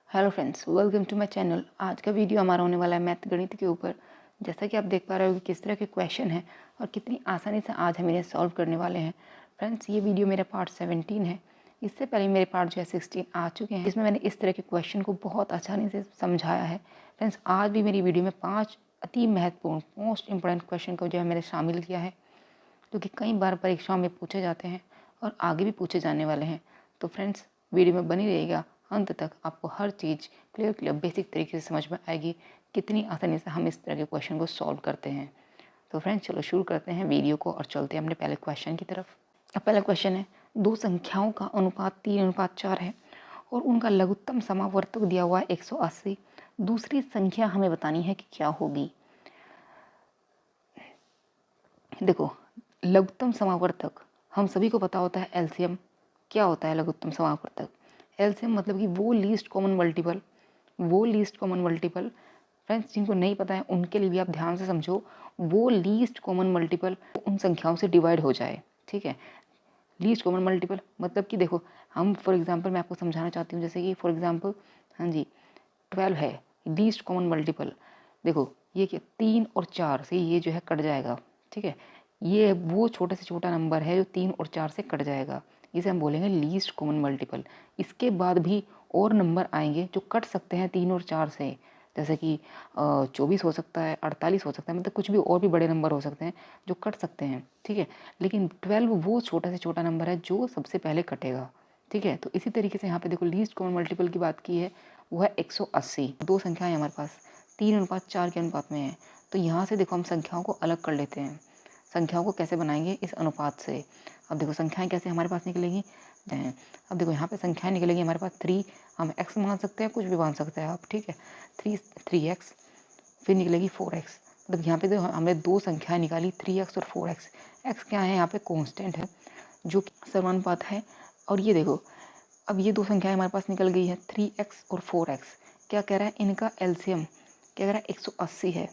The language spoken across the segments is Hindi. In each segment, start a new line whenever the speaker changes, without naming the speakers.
Hello friends, welcome to my channel. आज का वीडियो हमारा होने वाला है मैथ गणित के ऊपर। जैसा कि आप देख पा रहे हो कि किस तरह के क्वेश्चन हैं और कितनी आसानी से आज हम इन्हें सॉल्व करने वाले हैं। फ्रेंड्स, ये वीडियो मेरा पार्ट 17 है। इससे पहले मेरे पार्ट जो है 16 आ चुके हैं, जिसमें मैंने इस तरह के क्वेश्चन को बहुत आसानी से समझाया है। फ्रेंड्स, आज भी मेरी वीडियो में 5 अति महत्वपूर्ण मोस्ट इंपॉर्टेंट क्वेश्चन को जो है मैंने शामिल किया है, जो कि कई बार परीक्षाओं में पूछे जाते हैं और आगे भी पूछे जाने वाले हैं। तो फ्रेंड्स, वीडियो में बनी रहिएगा अंत तक। आपको हर चीज़ क्लियर बेसिक तरीके से समझ में आएगी, कितनी आसानी से हम इस तरह के क्वेश्चन को सॉल्व करते हैं। तो फ्रेंड्स, चलो शुरू करते हैं वीडियो को और चलते हैं अपने पहले क्वेश्चन की तरफ। अब पहला क्वेश्चन है, दो संख्याओं का अनुपात 3:4 है और उनका लघुत्तम समावर्तक दिया हुआ है 180। दूसरी संख्या हमें बतानी है कि क्या होगी। देखो, लघुत्तम समावर्तक हम सभी को पता होता है एलसीएम। क्या होता है लघुत्तम समावर्तक? एलसीएम मतलब कि वो लीस्ट कॉमन मल्टीपल। फ्रेंड्स, जिनको नहीं पता है उनके लिए भी आप ध्यान से समझो। वो लीस्ट कॉमन मल्टीपल उन संख्याओं से डिवाइड हो जाए। ठीक है, लीस्ट कॉमन मल्टीपल मतलब कि देखो, हम फॉर एग्जांपल मैं आपको समझाना चाहती हूँ। जैसे कि फॉर एग्जांपल, हाँ जी, 12 है लीस्ट कॉमन मल्टीपल। देखो, ये क्या 3 और 4 से ये जो है कट जाएगा। ठीक है, ये वो छोटे से छोटा नंबर है जो 3 और 4 से कट जाएगा। इसे हम बोलेंगे लीस्ट कॉमन मल्टीपल। इसके बाद भी और नंबर आएंगे जो कट सकते हैं 3 और 4 से, जैसे कि 24 हो सकता है, 48 हो सकता है, मतलब कुछ भी और भी बड़े नंबर हो सकते हैं जो कट सकते हैं। ठीक है, लेकिन 12 वो छोटा से छोटा नंबर है जो सबसे पहले कटेगा। ठीक है, तो इसी तरीके से यहाँ पे देखो लीस्ट कॉमन मल्टीपल की बात की है, वो है 180। दो संख्याएं हमारे पास 3:4 के अनुपात में है। तो यहाँ से देखो हम संख्याओं को अलग कर लेते हैं। संख्याओं को कैसे बनाएंगे? इस अनुपात से। अब देखो संख्याएं कैसे हमारे पास निकलेंगी। अब देखो यहाँ पे संख्याएं निकलेंगी हमारे पास 3, हम x मान सकते हैं, कुछ भी मान सकते हैं आप। ठीक है, 3x, फिर निकलेगी 4x। मतलब यहाँ पे देखो हमने दो संख्याएं निकाली 3x और 4x। x क्या है? यहाँ पे कांस्टेंट है जो कि समानुपात है। और ये देखो, अब ये दो संख्याएं हमारे पास निकल गई है 3x और 4x। क्या कह रहा है? इनका एलसीएम क्या कह रहा है? 180 है।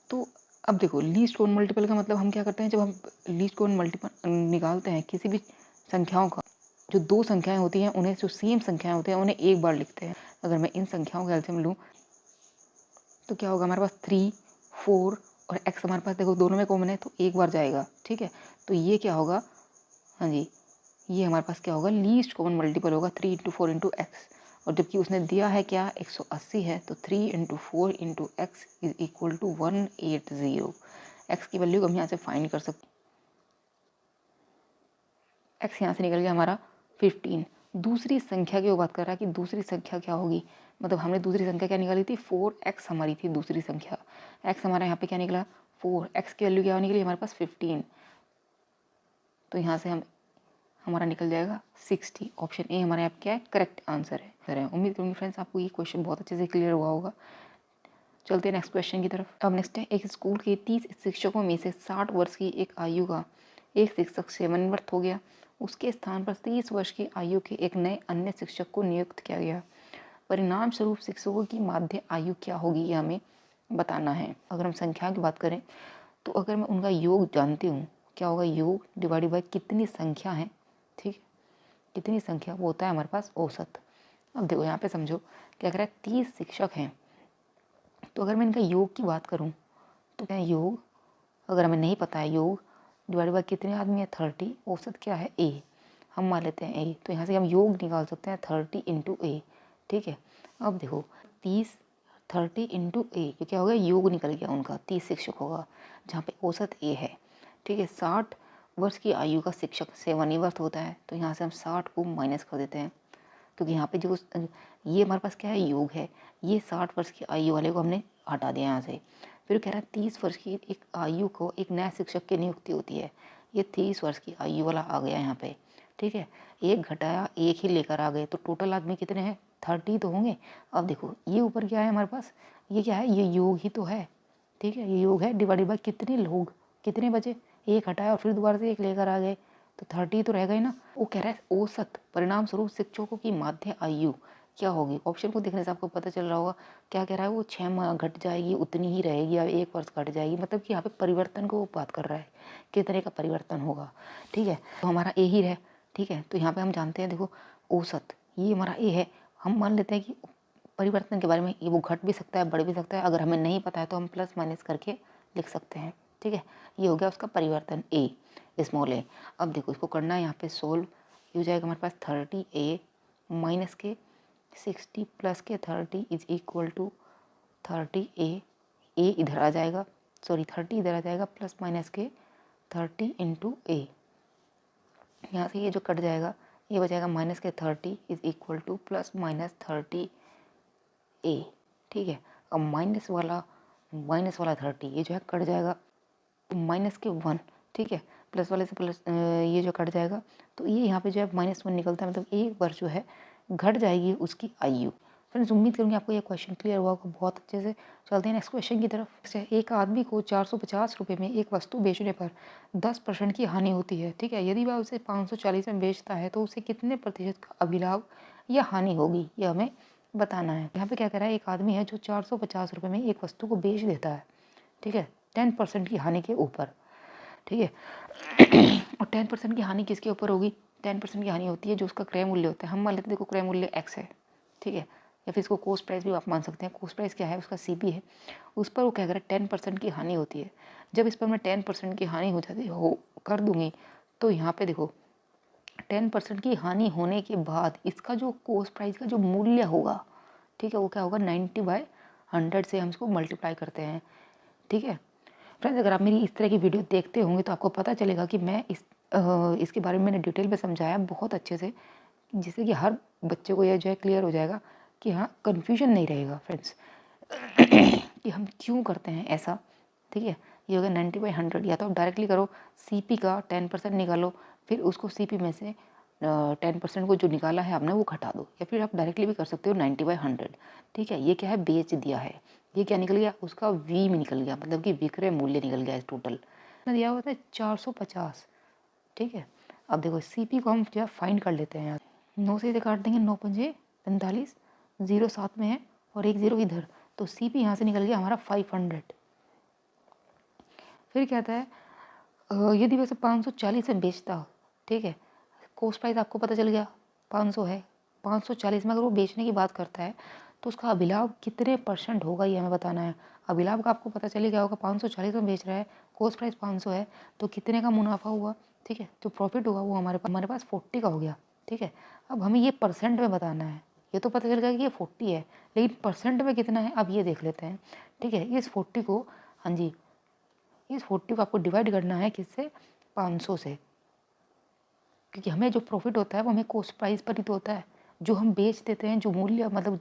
तो अब देखो, लीस्ट कॉमन मल्टीपल का मतलब हम क्या करते हैं, जब हम लीस्ट कॉमन मल्टीपल निकालते हैं किसी भी संख्याओं का, जो दो संख्याएं होती हैं उन्हें, जो सेम संख्याएं होती हैं उन्हें एक बार लिखते हैं। अगर मैं इन संख्याओं का एलसीएम लूँ तो क्या होगा? हमारे पास 3, 4 और x हमारे पास देखो दोनों में कॉमन है तो एक बार जाएगा। ठीक है, तो ये क्या होगा? हाँ जी, ये हमारे पास क्या होगा? लीस्ट कॉमन मल्टीपल होगा 3 × 4 × x। और जबकि उसने दिया है क्या? 180 है, तो 3 × 4 × x is equal to 180। x की वैल्यू हम यहाँ से फाइंड कर सकते हैं। x यहाँ से निकल गया हमारा 15। दूसरी संख्या की वो बात कर रहा है कि दूसरी संख्या क्या होगी। मतलब हमने दूसरी संख्या क्या निकाली थी? 4x हमारी थी दूसरी संख्या। x हमारा यहाँ पे क्या निकला? 4। x की वैल्यू क्या निकली हमारे पास? 15। तो यहाँ से हम हमारा निकल जाएगा 60। ऑप्शन ए हमारे यहाँ क्या है? करेक्ट आंसर है। उम्मीद करूँगी फ्रेंड्स आपको ये क्वेश्चन बहुत अच्छे से क्लियर हुआ होगा। चलते हैं नेक्स्ट क्वेश्चन की तरफ। अब नेक्स्ट है, एक स्कूल के 30 शिक्षकों में से 60 वर्ष की एक आयु का एक शिक्षक सेवानिवृत्त हो गया। उसके स्थान पर 30 वर्ष की आयु के एक नए अन्य शिक्षक को नियुक्त किया गया। परिणाम स्वरूप शिक्षकों की माध्य आयु क्या होगी, ये हमें बताना है। अगर हम संख्या की बात करें तो अगर मैं उनका योग जानती हूँ, क्या होगा? योग डिवाइडेड बाय कितनी संख्या है। ठीक है, कितनी संख्या, वो होता है हमारे पास औसत। अब देखो यहाँ पे समझो, क्या कह रहा है? 30 शिक्षक हैं, तो अगर मैं इनका योग की बात करूँ तो क्या योग, अगर हमें नहीं पता है योग डिवाइड बाय कितने आदमी है 30, औसत क्या है? ए, हम मान लेते हैं ए। तो यहाँ से हम योग निकाल सकते हैं 30 × ए। ठीक है, अब देखो 30 30 × ए, तो क्या हो गया? योग निकल गया उनका 30 शिक्षकों का, जहाँ पे औसत ए है। ठीक है, 60 वर्ष की आयु का शिक्षक सेवानिवृत्त होता है, तो यहाँ से हम 60 को माइनस कर देते हैं, क्योंकि यहाँ पे जो ये हमारे पास क्या है? योग है। ये 60 वर्ष की आयु वाले को हमने हटा दिया यहाँ से। फिर कह रहा है 30 वर्ष की एक आयु को एक नया शिक्षक की नियुक्ति होती है। ये 30 वर्ष की आयु वाला आ गया यहाँ पे। ठीक है, एक घटाया एक ही लेकर आ गए, तो टोटल आदमी कितने हैं? 30 तो होंगे। अब देखो ये ऊपर क्या है हमारे पास? ये क्या है? ये योग ही तो है। ठीक है, ये योग है डिवाइडेड बाय कितने लोग, कितने बचे? एक हटाया और फिर दोबारा से एक लेकर आ गए, तो 30 तो रह गए ना। वो कह रहा है औसत परिणाम स्वरूप शिक्षकों की माध्य आयु क्या होगी। ऑप्शन को देखने से आपको पता चल रहा होगा क्या कह रहा है। वो 6 माह घट जाएगी, उतनी ही रहेगी, या 1 वर्ष घट जाएगी। मतलब कि यहाँ पे परिवर्तन को वो बात कर रहा है, किस तरह का परिवर्तन होगा। ठीक है, तो हमारा ए ही है। ठीक है, तो यहाँ पे हम जानते हैं, देखो औसत ये हमारा ए है, हम मान लेते हैं कि परिवर्तन के बारे में, ये वो घट भी सकता है, बढ़ भी सकता है। अगर हमें नहीं पता है तो हम प्लस माइनस करके लिख सकते हैं, ठीक है। ये हो गया उसका परिवर्तन ए, स्मॉल ए। अब देखो इसको करना है यहाँ पे सोल्व। ये हो जाएगा हमारे पास 30a माइनस के 60 प्लस के 30 इज इक्वल टू 30a। ए इधर आ जाएगा, सॉरी 30 इधर आ जाएगा, प्लस माइनस के 30 इंटू ए। यहाँ से ये जो कट जाएगा ये बचेगा माइनस के 30 is equal two plus minus 30 ए, ठीक है। अब माइनस वाला 30 ये जो है कट जाएगा माइनस के 1, ठीक है। प्लस वाले से प्लस ये जो कट जाएगा तो ये यहाँ पे जो है -1 निकलता है, मतलब एक बार जो है घट जाएगी उसकी आयु। फ्रेंड्स उम्मीद करूँगी आपको ये क्वेश्चन क्लियर हुआ होगा बहुत अच्छे से। चलते हैं नेक्स्ट क्वेश्चन की तरफ। एक आदमी को 450 रुपये में एक वस्तु बेचने पर 10% की हानि होती है, ठीक है। यदि वह उसे 540 में बेचता है तो उसे कितने प्रतिशत का अभिलाभ या हानि होगी, ये हमें बताना है। यहाँ पे क्या कह रहा है, एक आदमी है जो 450 रुपये में एक वस्तु को बेच देता है, ठीक है, 10% की हानि के ऊपर, ठीक है। और 10% की हानि किसके ऊपर होगी? 10% की हानि होती है जो उसका क्रय मूल्य होता है। हम मान लेते हैं देखो क्रय मूल्य x है, ठीक है, या फिर इसको कॉस्ट प्राइस भी आप मान सकते हैं। कॉस्ट प्राइस क्या है? उसका CP है। उस पर वो क्या कर रहा है, 10% की हानि होती है। जब इस पर मैं 10% की हानि हो जाती हो कर दूंगी तो यहाँ पे देखो 10% की हानि होने के बाद इसका जो कॉस्ट प्राइस का जो मूल्य होगा, ठीक है, वो क्या होगा 90/100 से हम इसको मल्टीप्लाई करते हैं, ठीक है। फ्रेंड्स अगर आप मेरी इस तरह की वीडियो देखते होंगे तो आपको पता चलेगा कि मैं इसके बारे में मैंने डिटेल में समझाया बहुत अच्छे से, जिससे कि हर बच्चे को यह जो है क्लियर हो जाएगा कि हाँ कन्फ्यूजन नहीं रहेगा फ्रेंड्स कि हम क्यों करते हैं ऐसा, ठीक है। ये हो गया 90/100। या तो आप डायरेक्टली करो, CP का 10% निकालो, फिर उसको CP में से 10% को जो निकाला है आपने वो घटा दो, या फिर आप डायरेक्टली भी कर सकते हो 90/100, ठीक है। ये क्या है, बेच दिया है। ये क्या निकल गया, उसका V में निकल गया, मतलब कि विक्रय मूल्य निकल गया टोटल दिया हुआ था 450, ठीक है। अब देखो CP को हम जो है फाइंड कर लेते हैं। 9 से इसे काट देंगे, 9 पंजे 45, 0 साथ में है और 1 0 इधर, तो CP यहाँ से निकल गया हमारा 500। फिर क्या आता है, यदि वैसे 540 में बेचता हो, ठीक है, कॉस्ट प्राइस आपको पता चल गया 500 है, 540 में अगर वो बेचने की बात करता है तो उसका अभिलाभ कितने % होगा ये हमें बताना है। अभिलाभ का आपको पता चल गया होगा, 540 में बेच रहा है, कॉस्ट प्राइस 500 है, तो कितने का मुनाफा हुआ, ठीक है। जो प्रॉफिट हुआ वो हमारे पास 40 का हो गया, ठीक है। अब हमें ये % में बताना है। ये तो पता चल गया कि ये 40 है, लेकिन % में कितना है अब ये देख लेते हैं, ठीक है। इस 40 को, हाँ जी, इस 40 को आपको डिवाइड करना है किससे, 500 से, क्योंकि हमें जो प्रॉफिट होता है वो हमें कॉस्ट प्राइस पर ही तो होता है। जो हम बेच देते हैं, जो मूल्य मतलब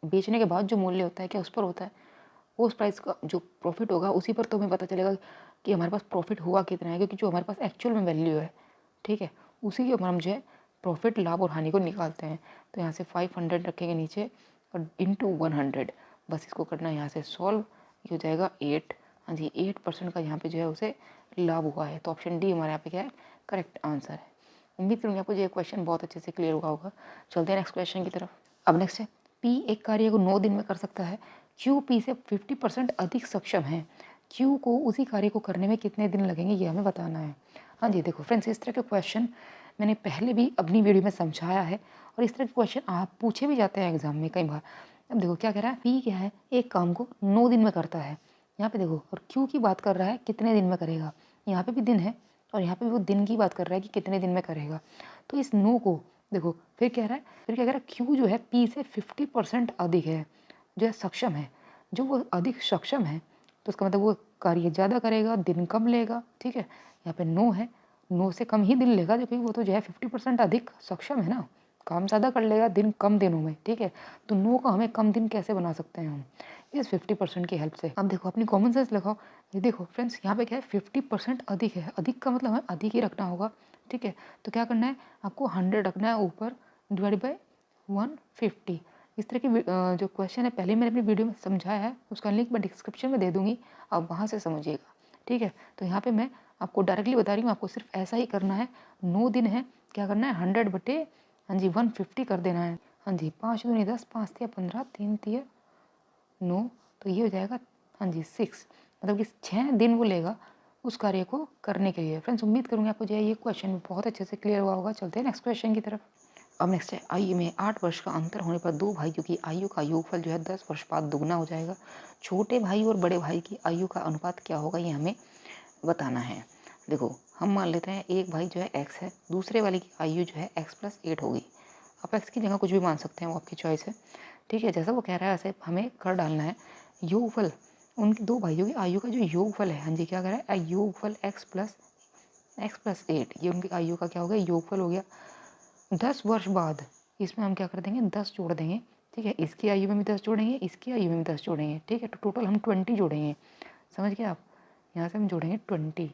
बेचने के बाद जो मूल्य होता है क्या उस पर होता है, कॉस्ट प्राइस का जो प्रॉफिट होगा उसी पर तो हमें पता चलेगा कि हमारे पास प्रॉफिट हुआ कितना है, क्योंकि जो हमारे पास एक्चुअल में वैल्यू है, ठीक है, उसी के ऊपर हम जो है प्रॉफिट, लाभ और हानि को निकालते हैं। तो यहाँ से 500 रखेंगे नीचे और इंटू 100, बस इसको करना है यहाँ से सॉल्व। ये हो जाएगा 8, हाँ जी 8% का यहाँ पे जो है उसे लाभ हुआ है। तो ऑप्शन डी हमारे यहाँ पे क्या है, करेक्ट आंसर है। उम्मीद करूँगी आपको ये क्वेश्चन बहुत अच्छे से क्लियर हुआ होगा। चलते हैं नेक्स्ट क्वेश्चन की तरफ। अब नेक्स्ट है, P एक कार्य को 9 दिन में कर सकता है, Q P से 50% अधिक सक्षम है, Q को उसी कार्य को करने में कितने दिन लगेंगे ये हमें बताना है। हाँ जी देखो फ्रेंड्स, इस तरह के क्वेश्चन मैंने पहले भी अपनी वीडियो में समझाया है और इस तरह के क्वेश्चन आप पूछे भी जाते हैं एग्जाम में कई बार। अब देखो क्या कह रहा है, P क्या है, एक काम को 9 दिन में करता है, यहाँ पे देखो, और Q की बात कर रहा है कितने दिन में करेगा, यहाँ पे भी दिन है और यहाँ पे भी वो दिन की बात कर रहा है कि कितने दिन में करेगा। तो इस 9 को देखो, फिर क्या कह रहा है, Q जो है P से 50% अधिक है, जो है सक्षम है। जो वो अधिक सक्षम है तो उसका मतलब वो कार्य ज़्यादा करेगा, दिन कम लेगा, ठीक है। यहाँ पे 9 है, 9 से कम ही दिन लेगा, जो कि वो तो जो है 50% अधिक सक्षम है ना, काम ज़्यादा कर लेगा दिन कम दिनों में, ठीक है। तो 9 का हमें कम दिन कैसे बना सकते हैं हम, इस 50% की हेल्प से। अब देखो अपनी कॉमन सेंस लगाओ। ये देखो फ्रेंड्स, यहाँ पे क्या है, 50% अधिक है, अधिक का मतलब हमें अधिक ही रखना होगा, ठीक है। तो क्या करना है, आपको 100 रखना है ऊपर, डिवाइड बाई 150। इस तरह की जो क्वेश्चन है पहले मैंने अपनी वीडियो में समझाया है, उसका लिंक मैं डिस्क्रिप्शन में दे दूँगी, आप वहाँ से समझिएगा, ठीक है। तो यहाँ पे मैं आपको डायरेक्टली बता रही हूँ, आपको सिर्फ ऐसा ही करना है। 9 दिन है, क्या करना है, 100 बटे, हाँ जी 150 कर देना है। हाँ जी 5 दूनी 10, 5 तिया 15, 3 तिया 9, तो ये हो जाएगा, हाँ जी 6, मतलब कि 6 दिन वो लेगा उस कार्य को करने के लिए। फ्रेंड्स उम्मीद करूँगी आपको जो है ये क्वेश्चन बहुत अच्छे से क्लियर हुआ होगा। चलते हैं नेक्स्ट क्वेश्चन की तरफ। अब नेक्स्ट है आयु में 8 वर्ष का अंतर होने पर दो भाइयों की आयु का योगफल जो है 10 वर्ष बाद दुगना हो जाएगा। छोटे भाई और बड़े भाई की आयु का अनुपात क्या होगा ये हमें बताना है। देखो हम मान लेते हैं एक भाई जो है x है, दूसरे वाले की आयु जो है x+8 होगी। आप x की जगह कुछ भी मान सकते हैं, वो आपकी चॉइस है, ठीक है। जैसा वो कह रहा है ऐसे हमें कर डालना है। योगफल उनके दो भाइयों की आयु का जो योगफल है, हाँ जी क्या कह रहा है, योगफल x+8, ये उनकी आयु का क्या हो गया, योगफल हो गया। 10 वर्ष बाद इसमें हम क्या कर देंगे, 10 जोड़ देंगे, ठीक है। इसकी आयु में भी 10 जोड़ेंगे, इसकी आयु में भी 10 जोड़ेंगे, ठीक है। तो टोटल हम 20 जोड़ेंगे, समझ गए आप। यहाँ से हम जोड़ेंगे 20,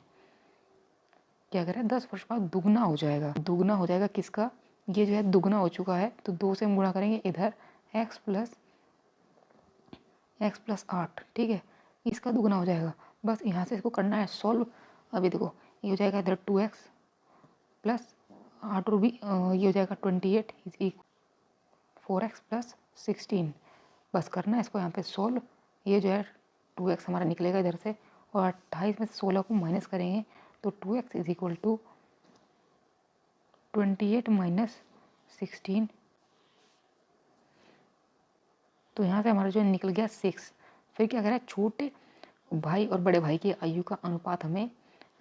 क्या करें 10 वर्ष बाद दुगना हो जाएगा। दुगना हो जाएगा किसका, ये जो है दुगना हो चुका है, तो 2 से हम गुणा करेंगे इधर x+8, ठीक है। इसका दुगना हो जाएगा, बस यहाँ से इसको करना है सॉल्व। अभी देखो ये हो जाएगा इधर 2x प्लस 8 और भी ये हो जाएगा 28 इज 4x+16। बस करना है इसको यहाँ पे सॉल्व। ये जो है 2x हमारा निकलेगा इधर से, और 28 में से 16 को माइनस करेंगे तो 2x is equal to 28 minus 16, तो यहाँ से हमारा जो निकल गया 6। फिर क्या करें, छोटे भाई और बड़े भाई की आयु का अनुपात हमें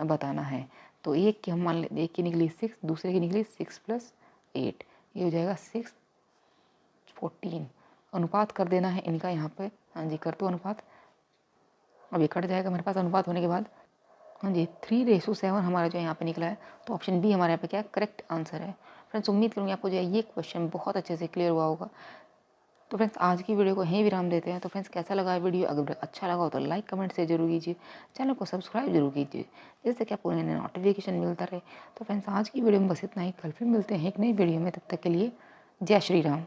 बताना है। तो एक की हम मान लेते, एक की निकली 6, दूसरे की निकली 6+8, ये हो जाएगा 6:14। अनुपात कर देना है इनका यहाँ पे, हाँ जी कर दो अनुपात। अब ये कट जाएगा हमारे पास अनुपात होने के बाद, हाँ जी 3:7 हमारा जो यहाँ पे निकला है। तो ऑप्शन बी हमारे यहाँ पे क्या करेक्ट आंसर है। फ्रेंड्स उम्मीद करूँगी आपको जो है ये क्वेश्चन बहुत अच्छे से क्लियर हुआ होगा। तो फ्रेंड्स आज की वीडियो को यहीं विराम देते हैं। तो फ्रेंड्स कैसा लगा वीडियो, अगर अच्छा लगा हो तो लाइक कमेंट से जरूर कीजिए, चैनल को सब्सक्राइब जरूर कीजिए, जिससे कि आपको नए नए नोटिफिकेशन मिलता रहे। तो फ्रेंड्स आज की वीडियो में बस इतना ही, कल फिर मिलते हैं एक नई वीडियो में, तब तक के लिए जय श्री राम।